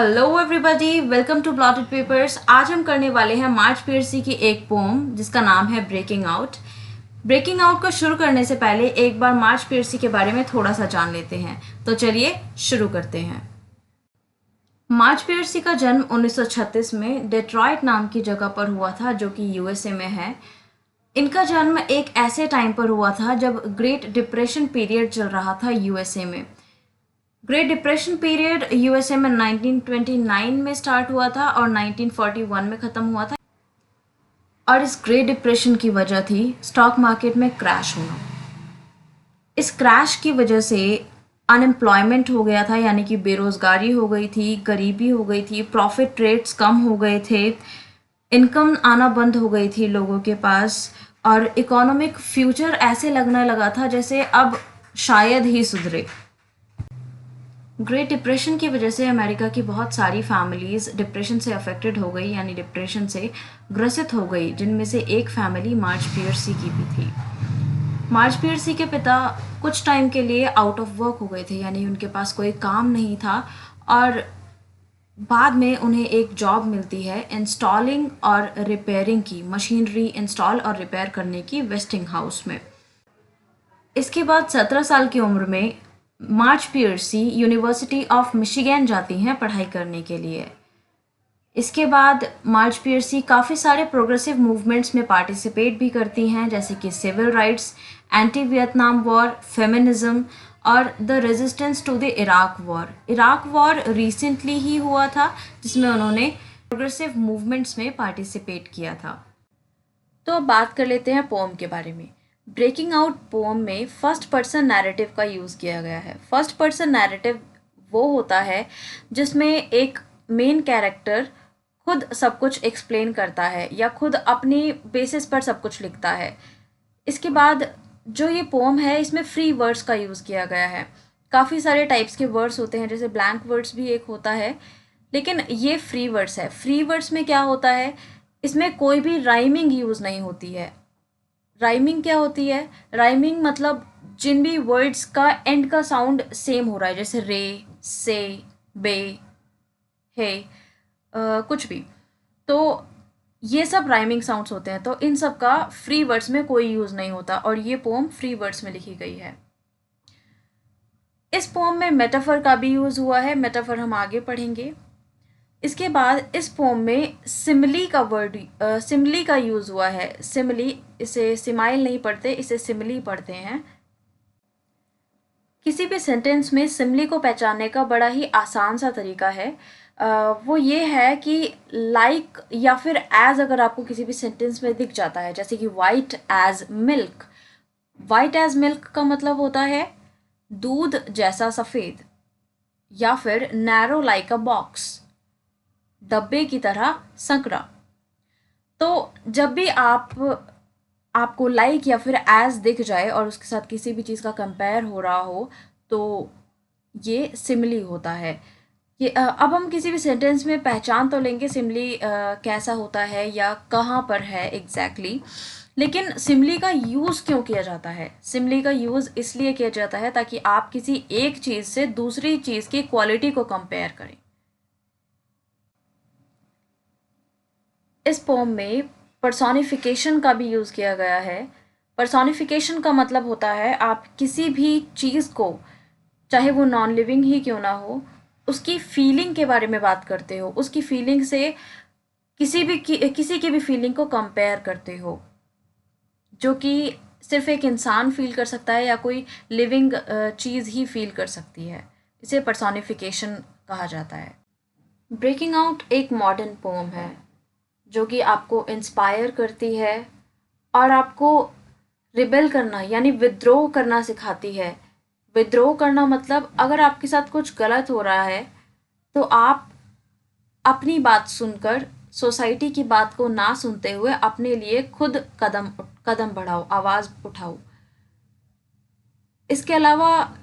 Hello everybody, welcome to plotted papers. आज हम करने वाले हैं मार्च पियर्सी की एक पोम जिसका नाम है ब्रेकिंग आउट। ब्रेकिंग आउट को शुरू करने से पहले एक बार मार्च पियर्सी के बारे में थोड़ा सा जान लेते हैं। तो चलिए शुरू करते हैं। मार्च पियर्सी का जन्म 1936 में डेट्रॉयट नाम की जगह पर हुआ था, जो कि यूएसए में है। इनका जन्म एक ऐसे टाइम पर हुआ था जब ग्रेट डिप्रेशन पीरियड चल रहा था यूएसए में। ग्रेट डिप्रेशन पीरियड यूएसए में 1929 में स्टार्ट हुआ था और 1941 में ख़त्म हुआ था। और इस ग्रेट डिप्रेशन की वजह थी स्टॉक मार्केट में क्रैश होना। इस क्रैश की वजह से अनएम्प्लॉयमेंट हो गया था, यानी कि बेरोज़गारी हो गई थी, गरीबी हो गई थी, प्रॉफिट रेट्स कम हो गए थे, इनकम आना बंद हो गई थी लोगों के पास, और इकोनॉमिक फ्यूचर ऐसे लगने लगा था जैसे अब शायद ही सुधरे। ग्रेट डिप्रेशन की वजह से अमेरिका की बहुत सारी फैमिलीज़ डिप्रेशन से अफेक्टेड हो गई, यानी डिप्रेशन से ग्रसित हो गई, जिनमें से एक फैमिली मार्च पियर्सी की भी थी। मार्च पियर्सी के पिता कुछ टाइम के लिए आउट ऑफ वर्क हो गए थे, यानी उनके पास कोई काम नहीं था, और बाद में उन्हें एक जॉब मिलती है इंस्टॉलिंग और रिपेयरिंग की, मशीनरी इंस्टॉल और रिपेयर करने की वेस्टिंग हाउस में। इसके बाद 17 साल की उम्र में मार्च पियर्सी यूनिवर्सिटी ऑफ मिशिगन जाती हैं पढ़ाई करने के लिए। इसके बाद मार्च पियर्सी काफ़ी सारे प्रोग्रेसिव मूवमेंट्स में पार्टिसिपेट भी करती हैं, जैसे कि civil rights, anti Vietnam war, feminism और the resistance to the Iraq war. Iraq war recently ही हुआ था, जिसमें उन्होंने प्रोग्रेसिव मूवमेंट्स में पार्टिसिपेट किया था। तो अब बात कर लेते हैं पोम के बारे में। ब्रेकिंग आउट पोम में फर्स्ट पर्सन नैरेटिव का यूज़ किया गया है। फर्स्ट पर्सन नैरेटिव वो होता है जिसमें एक मेन कैरेक्टर खुद सब कुछ एक्सप्लेन करता है या खुद अपनी बेसिस पर सब कुछ लिखता है। इसके बाद जो ये पोम है, इसमें फ्री वर्ड्स का यूज़ किया गया है। काफ़ी सारे टाइप्स के वर्ड्स होते हैं, जैसे ब्लैंक वर्ड्स भी एक होता है, लेकिन ये फ्री वर्ड्स है। फ्री वर्ड्स में क्या होता है, इसमें कोई भी राइमिंग यूज़ नहीं होती है। राइमिंग क्या होती है? राइमिंग मतलब जिन भी वर्ड्स का एंड का साउंड सेम हो रहा है, जैसे रे, से, बे, हे, कुछ भी, तो ये सब राइमिंग साउंड्स होते हैं। तो इन सब का फ्री वर्ड्स में कोई यूज़ नहीं होता, और ये पोम फ्री वर्ड्स में लिखी गई है। इस पोम में मेटाफर का भी यूज़ हुआ है, मेटाफर हम आगे पढ़ेंगे। इसके बाद इस पोम में सिमिली का वर्ड सिमिली का यूज़ हुआ है। सिमिली, इसे सिमाइल नहीं पढ़ते, इसे सिमिली पढ़ते हैं। किसी भी सेंटेंस में सिमिली को पहचानने का बड़ा ही आसान सा तरीका है। वो ये है कि लाइक या फिर एज अगर आपको किसी भी सेंटेंस में दिख जाता है, जैसे कि white as milk. White as milk का मतलब होता है दूध जैसा सफ़ेद, या फिर नैरो लाइक अ बॉक्स, डब्बे की तरह संकरा। तो जब भी आपको लाइक या फिर एज दिख जाए और उसके साथ किसी भी चीज़ का कंपेयर हो रहा हो, तो ये सिमिली होता है। ये अब हम किसी भी सेंटेंस में पहचान तो लेंगे सिमिली कैसा होता है या कहाँ पर है एग्जैक्टली, लेकिन सिमिली का यूज़ क्यों किया जाता है? सिमिली का यूज़ इसलिए किया जाता है ताकि आप किसी एक चीज़ से दूसरी चीज़ की क्वालिटी को कंपेयर करें। इस पोम में पर्सोनिफिकेशन का भी यूज़ किया गया है। पर्सोनिफिकेशन का मतलब होता है आप किसी भी चीज़ को, चाहे वो नॉन लिविंग ही क्यों ना हो, उसकी फीलिंग के बारे में बात करते हो, उसकी फीलिंग से किसी की भी फीलिंग को कंपेयर करते हो, जो कि सिर्फ एक इंसान फील कर सकता है या कोई लिविंग चीज़ ही फील कर सकती है। इसे पर्सोनिफिकेशन कहा जाता है। ब्रेकिंग आउट एक मॉडर्न पोम है जो कि आपको इंस्पायर करती है और आपको रिबेल करना यानी विद्रोह करना सिखाती है। विद्रोह करना मतलब अगर आपके साथ कुछ गलत हो रहा है तो आप अपनी बात सुनकर सोसाइटी की बात को ना सुनते हुए अपने लिए खुद कदम बढ़ाओ, आवाज़ उठाओ। इसके अलावा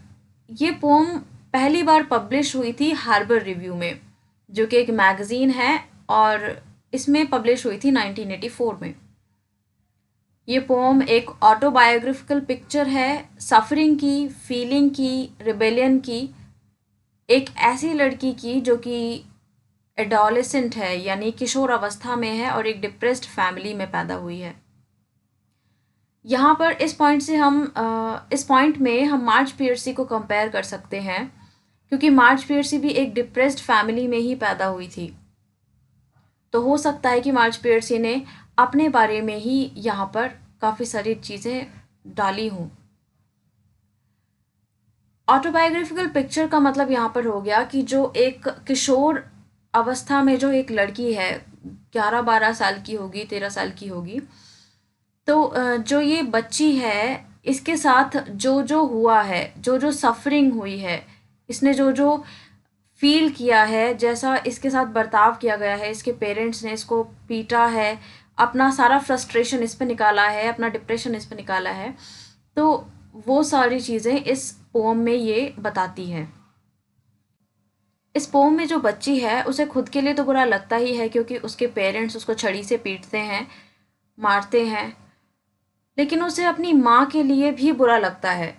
ये पोम पहली बार पब्लिश हुई थी हार्बर रिव्यू में, जो कि एक मैगज़ीन है, और इसमें पब्लिश हुई थी 1984 में। ये पोम एक ऑटोबायोग्राफिकल पिक्चर है सफरिंग की, फीलिंग की, रिबेलियन की, एक ऐसी लड़की की जो कि एडोलेसेंट है यानी किशोर अवस्था में है और एक डिप्रेस्ड फैमिली में पैदा हुई है। यहाँ पर इस पॉइंट में हम मार्ज पियर्सी को कंपेयर कर सकते हैं, क्योंकि मार्ज पियर्सी भी एक डिप्रेस्ड फैमिली में ही पैदा हुई थी। तो हो सकता है कि मार्ज पियर्सी ने अपने बारे में ही यहाँ पर काफ़ी सारी चीज़ें डाली हों। ऑटोबायोग्राफिकल पिक्चर का मतलब यहाँ पर हो गया कि जो एक किशोर अवस्था में जो एक लड़की है, 11-12 साल की होगी, 13 साल की होगी, तो जो ये बच्ची है, इसके साथ जो जो हुआ है, जो जो सफरिंग हुई है, इसने जो जो फील किया है, जैसा इसके साथ बर्ताव किया गया है, इसके पेरेंट्स ने इसको पीटा है, अपना सारा फ्रस्ट्रेशन इस पे निकाला है, अपना डिप्रेशन इस पे निकाला है, तो वो सारी चीज़ें इस पोम में ये बताती है। इस पोम में जो बच्ची है उसे खुद के लिए तो बुरा लगता ही है, क्योंकि उसके पेरेंट्स उसको छड़ी से पीटते हैं, मारते हैं, लेकिन उसे अपनी माँ के लिए भी बुरा लगता है।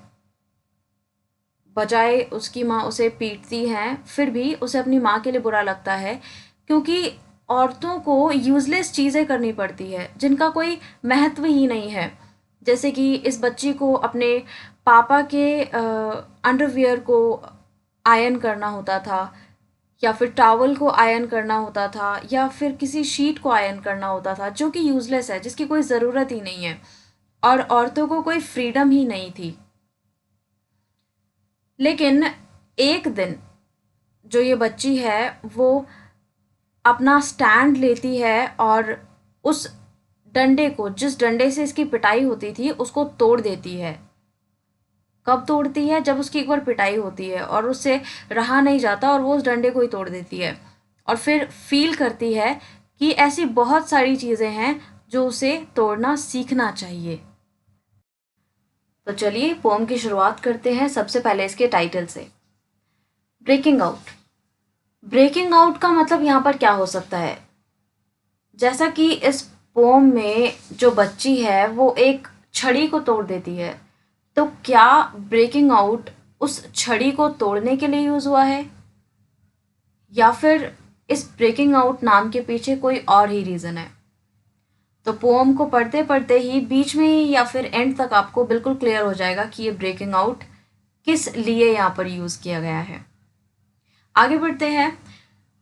बजाय उसकी माँ उसे पीटती हैं, फिर भी उसे अपनी माँ के लिए बुरा लगता है, क्योंकि औरतों को यूज़लेस चीज़ें करनी पड़ती है जिनका कोई महत्व ही नहीं है। जैसे कि इस बच्ची को अपने पापा के अंडरवियर को आयरन करना होता था, या फिर टॉवल को आयरन करना होता था, या फिर किसी शीट को आयरन करना होता था, जो कि यूज़लेस है, जिसकी कोई ज़रूरत ही नहीं है, और औरतों को कोई फ्रीडम ही नहीं थी। लेकिन एक दिन जो ये बच्ची है वो अपना स्टैंड लेती है और उस डंडे को, जिस डंडे से इसकी पिटाई होती थी, उसको तोड़ देती है। कब तोड़ती है? जब उसकी एक बार पिटाई होती है और उससे रहा नहीं जाता और वो उस डंडे को ही तोड़ देती है, और फिर फील करती है कि ऐसी बहुत सारी चीज़ें हैं जो उसे तोड़ना सीखना चाहिए। तो चलिए पोम की शुरुआत करते हैं, सबसे पहले इसके टाइटल से। Breaking out. ब्रेकिंग आउट का मतलब यहाँ पर क्या हो सकता है? जैसा कि इस पोम में जो बच्ची है वो एक छड़ी को तोड़ देती है, तो क्या ब्रेकिंग आउट उस छड़ी को तोड़ने के लिए यूज़ हुआ है, या फिर इस ब्रेकिंग आउट नाम के पीछे कोई और ही रीज़न है? तो पोम को पढ़ते पढ़ते ही बीच में ही या फिर एंड तक आपको बिल्कुल क्लियर हो जाएगा कि ये ब्रेकिंग आउट किस लिए यहाँ पर यूज़ किया गया है। आगे बढ़ते हैं।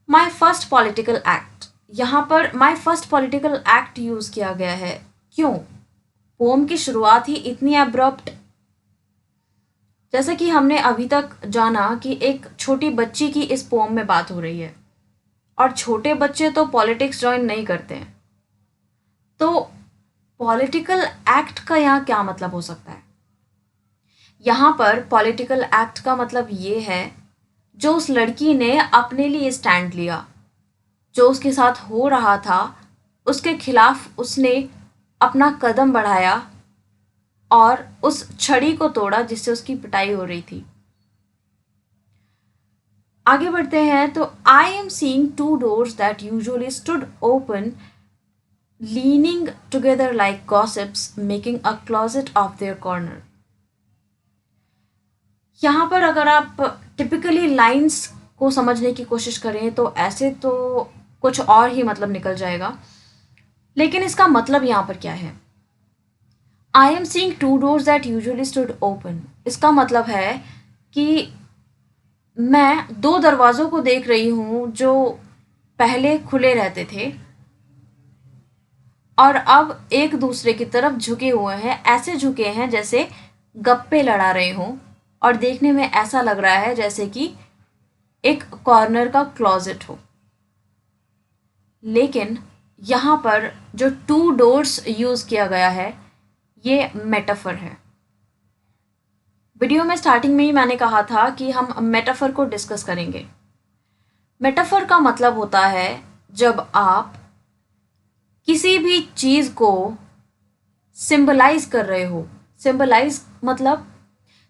My first political act. यहाँ पर my first political act use किया गया है। क्यों? पोम की शुरुआत ही इतनी एब्रप्ट। जैसा कि हमने अभी तक जाना कि एक छोटी बच्ची की इस पोम में बात हो रही है, और छोटे बच्चे तो पॉलिटिक्स ज्वाइन नहीं करते हैं, तो पॉलिटिकल एक्ट का यहाँ क्या मतलब हो सकता है? यहाँ पर पॉलिटिकल एक्ट का मतलब ये है, जो उस लड़की ने अपने लिए स्टैंड लिया, जो उसके साथ हो रहा था उसके खिलाफ उसने अपना कदम बढ़ाया और उस छड़ी को तोड़ा जिससे उसकी पिटाई हो रही थी। आगे बढ़ते हैं। तो I am seeing to doors that usually stood open leaning together like gossips making a closet of their corner। यहाँ पर अगर आप टिपिकली लाइंस को समझने की कोशिश करें तो ऐसे तो कुछ और ही मतलब निकल जाएगा, लेकिन इसका मतलब यहाँ पर क्या है? I am seeing to doors that usually stood open, इसका मतलब है कि मैं दो दरवाज़ों को देख रही हूँ जो पहले खुले रहते थे और अब एक दूसरे की तरफ झुके हुए हैं, ऐसे झुके हैं जैसे गप्पे लड़ा रहे हों, और देखने में ऐसा लग रहा है जैसे कि एक कॉर्नर का क्लोजेट हो। लेकिन यहाँ पर जो टू डोर्स यूज़ किया गया है ये मेटाफर है। वीडियो में स्टार्टिंग में ही मैंने कहा था कि हम मेटाफर को डिस्कस करेंगे। मेटाफर का मतलब होता है जब आप किसी भी चीज़ को सिंबलाइज कर रहे हो। सिंबलाइज मतलब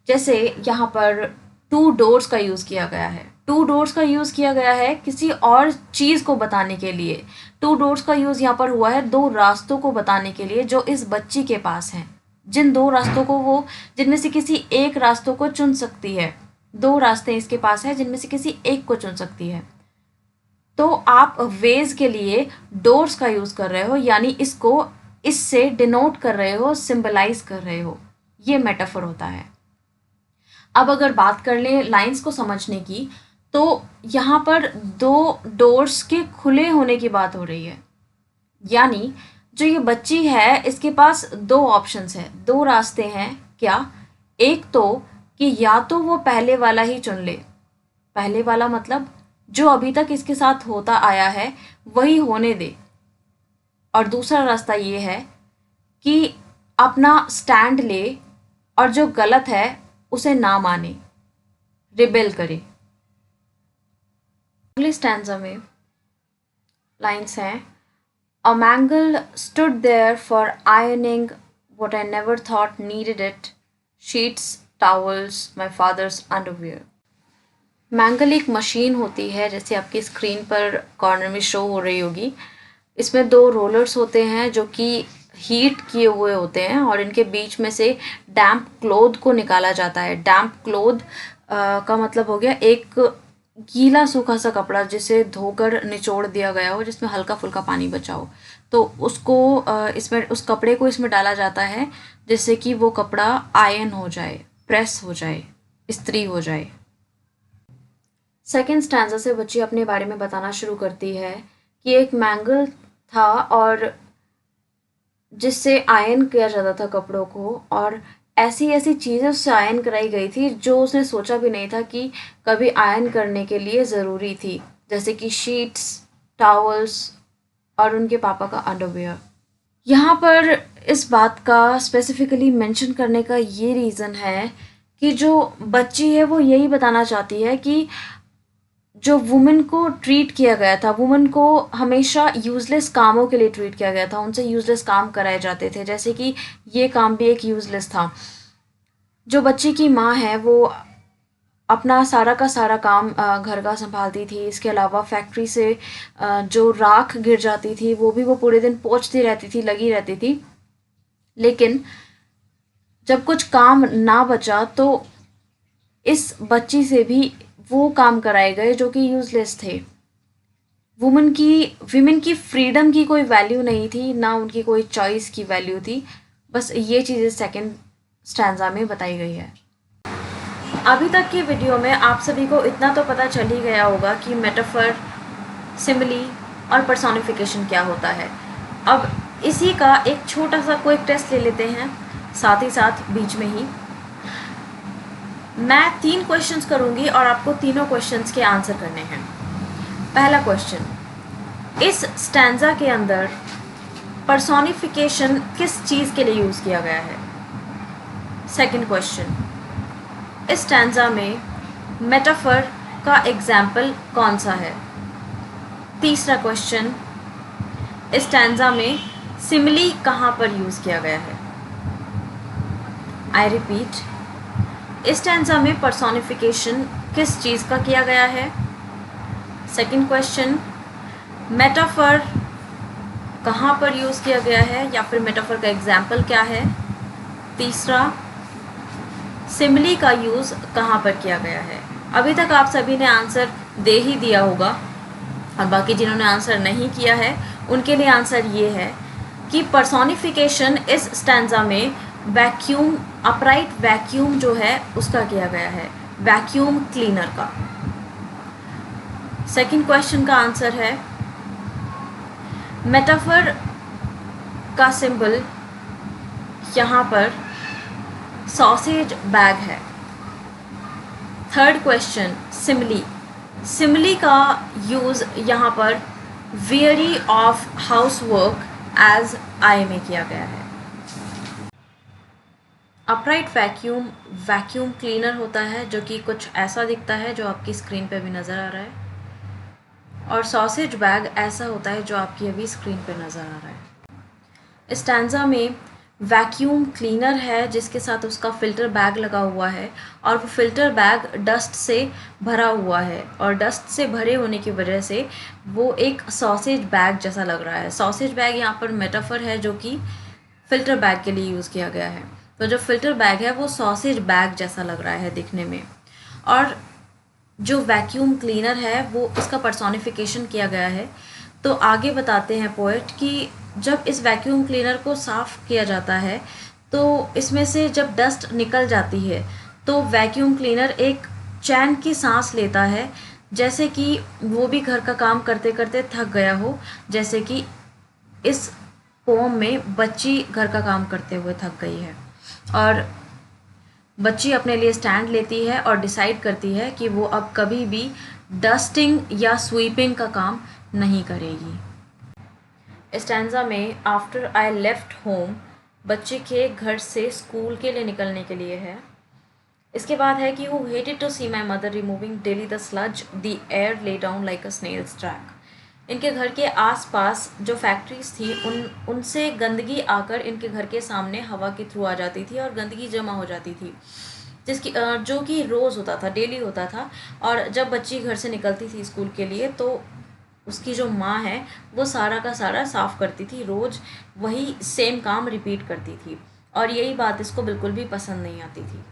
जैसे यहाँ पर टू डोर्स का यूज़ किया गया है। टू डोर्स का यूज़ किया गया है किसी और चीज़ को बताने के लिए। टू डोर्स का यूज़ यहाँ पर हुआ है दो रास्तों को बताने के लिए जो इस बच्ची के पास हैं। जिन दो रास्तों को वो, जिनमें से किसी एक रास्तों को चुन सकती है। दो रास्ते इसके पास है जिनमें से किसी एक को चुन सकती है। तो आप वेज के लिए डोर्स का यूज़ कर रहे हो, यानी इसको इससे डिनोट कर रहे हो, सिंबलाइज कर रहे हो। ये मेटाफर होता है। अब अगर बात कर लें लाइंस को समझने की, तो यहाँ पर दो डोर्स के खुले होने की बात हो रही है। यानी जो ये बच्ची है इसके पास दो ऑप्शंस हैं, दो रास्ते हैं। क्या? एक तो कि या तो वो पहले वाला ही चुन ले, पहले वाला मतलब जो अभी तक इसके साथ होता आया है वही होने दे। और दूसरा रास्ता ये है कि अपना स्टैंड ले और जो गलत है उसे ना माने, रिबेल करे। अगले स्टैंजा में लाइन्स हैं, A mangle stood there for ironing what I never thought needed it, sheets, towels, my father's underwear. Mangle एक मशीन होती है, जैसे आपकी स्क्रीन पर कॉर्नर में शो हो रही होगी। इसमें दो रोलर्स होते हैं जो कि हीट किए हुए होते हैं और इनके बीच में से डैम्प क्लोथ को निकाला जाता है। डैम्प क्लोथ का मतलब हो गया एक गीला सूखा सा कपड़ा जिसे धोकर निचोड़ दिया गया हो, जिसमें हल्का फुल्का पानी बचा हो। तो उसको इसमें उस कपड़े को इसमें डाला जाता है जिससे कि वो कपड़ा आयन हो जाए, प्रेस हो जाए, इस्त्री हो जाए। सेकेंड स्टैंजा से बच्ची अपने बारे में बताना शुरू करती है कि एक मैंगल था और जिससे आयन किया जाता था कपड़ों को, और ऐसी ऐसी चीज़ें उससे आयन कराई गई थी जो उसने सोचा भी नहीं था कि कभी आयन करने के लिए ज़रूरी थी, जैसे कि शीट्स, टॉवल्स और उनके पापा का अंडरवियर। यहाँ पर इस बात का स्पेसिफिकली मेंशन करने का ये रीज़न है कि जो बच्ची है वो यही बताना चाहती है कि जो वुमेन को ट्रीट किया गया था, वुमेन को हमेशा यूज़लेस कामों के लिए ट्रीट किया गया था, उनसे यूज़लेस काम कराए जाते थे, जैसे कि ये काम भी एक यूज़लेस था। जो बच्ची की माँ है वो अपना सारा का सारा काम घर का संभालती थी। इसके अलावा फैक्ट्री से जो राख गिर जाती थी वो पूरे दिन पोंछती रहती थी, लगी रहती थी। लेकिन जब कुछ काम ना बचा तो इस बच्ची से भी वो काम कराए गए जो कि यूज़लेस थे। वुमेन की फ्रीडम की कोई वैल्यू नहीं थी, ना उनकी कोई चॉइस की वैल्यू थी। बस ये चीज़ें सेकंड स्टैंजा में बताई गई है। अभी तक की वीडियो में आप सभी को इतना तो पता चल ही गया होगा कि मेटाफर, सिमिली और पर्सोनिफिकेशन क्या होता है। अब इसी का एक छोटा सा क्विक टेस्ट ले लेते हैं, साथ ही साथ बीच में ही मैं 3 क्वेश्चंस करूंगी और आपको तीनों क्वेश्चंस के आंसर करने हैं। पहला क्वेश्चन, इस स्टैंजा के अंदर पर्सोनिफिकेशन किस चीज़ के लिए यूज़ किया गया है? सेकंड क्वेश्चन, इस स्टैंजा में मेटाफर का एग्जाम्पल कौन सा है? तीसरा क्वेश्चन, इस स्टैंजा में सिमिली कहाँ पर यूज़ किया गया है? आई रिपीट, इस स्टैंजा में पर्सोनिफिकेशन किस चीज़ का किया गया है? सेकंड क्वेश्चन, मेटाफर कहाँ पर यूज़ किया गया है या फिर मेटाफर का एग्जाम्पल क्या है? तीसरा, सिमिली का यूज़ कहाँ पर किया गया है? अभी तक आप सभी ने आंसर दे ही दिया होगा और बाकी जिन्होंने आंसर नहीं किया है उनके लिए आंसर ये है कि पर्सोनिफिकेशन इस स्टैंजा में वैक्यूम, अपराइट वैक्यूम जो है उसका किया गया है, वैक्यूम क्लीनर का। सेकंड क्वेश्चन का आंसर है मेटाफर का सिंबल यहाँ पर सॉसेज बैग है। थर्ड क्वेश्चन, सिमिली, सिमिली का यूज़ यहाँ पर weary of house work as I में किया गया है। अपराइट वैक्यूम वैक्यूम क्लीनर होता है जो कि कुछ ऐसा दिखता है जो आपकी स्क्रीन पे भी नज़र आ रहा है, और सॉसेज बैग ऐसा होता है जो आपकी अभी स्क्रीन पे नज़र आ रहा है। स्टैंजा में वैक्यूम क्लीनर है जिसके साथ उसका फ़िल्टर बैग लगा हुआ है और वो फ़िल्टर बैग डस्ट से भरा हुआ है और डस्ट से भरे होने की वजह से वो एक सॉसेज बैग जैसा लग रहा है। सॉसेज बैग यहाँ पर मेटाफर है जो कि फ़िल्टर बैग के लिए यूज़ किया गया है। तो जो फ़िल्टर बैग है वो सॉसेज बैग जैसा लग रहा है दिखने में। और जो वैक्यूम क्लीनर है वो उसका पर्सोनिफिकेशन किया गया है। तो आगे बताते हैं पोएट कि जब इस वैक्यूम क्लीनर को साफ़ किया जाता है तो इसमें से जब डस्ट निकल जाती है तो वैक्यूम क्लीनर एक चैन की सांस लेता है, जैसे कि वो भी घर का काम करते करते थक गया हो। जैसे कि इस पोम में बच्ची घर का काम करते हुए थक गई है और बच्ची अपने लिए स्टैंड लेती है और डिसाइड करती है कि वो अब कभी भी डस्टिंग या स्वीपिंग का काम नहीं करेगी। स्टैंजा में आफ्टर आई लेफ्ट होम बच्चे के घर से स्कूल के लिए निकलने के लिए है। इसके बाद है कि who hated to see my mother removing daily the sludge the air lay down like a snail's track. इनके घर के आसपास जो फैक्ट्रीज थी उनसे गंदगी आकर इनके घर के सामने हवा के थ्रू आ जाती थी और गंदगी जमा हो जाती थी, जिसकी जो कि रोज़ होता था, डेली होता था। और जब बच्ची घर से निकलती थी स्कूल के लिए तो उसकी जो माँ है वो सारा का सारा साफ़ करती थी, रोज़ वही सेम काम रिपीट करती थी और यही बात इसको बिल्कुल भी पसंद नहीं आती थी।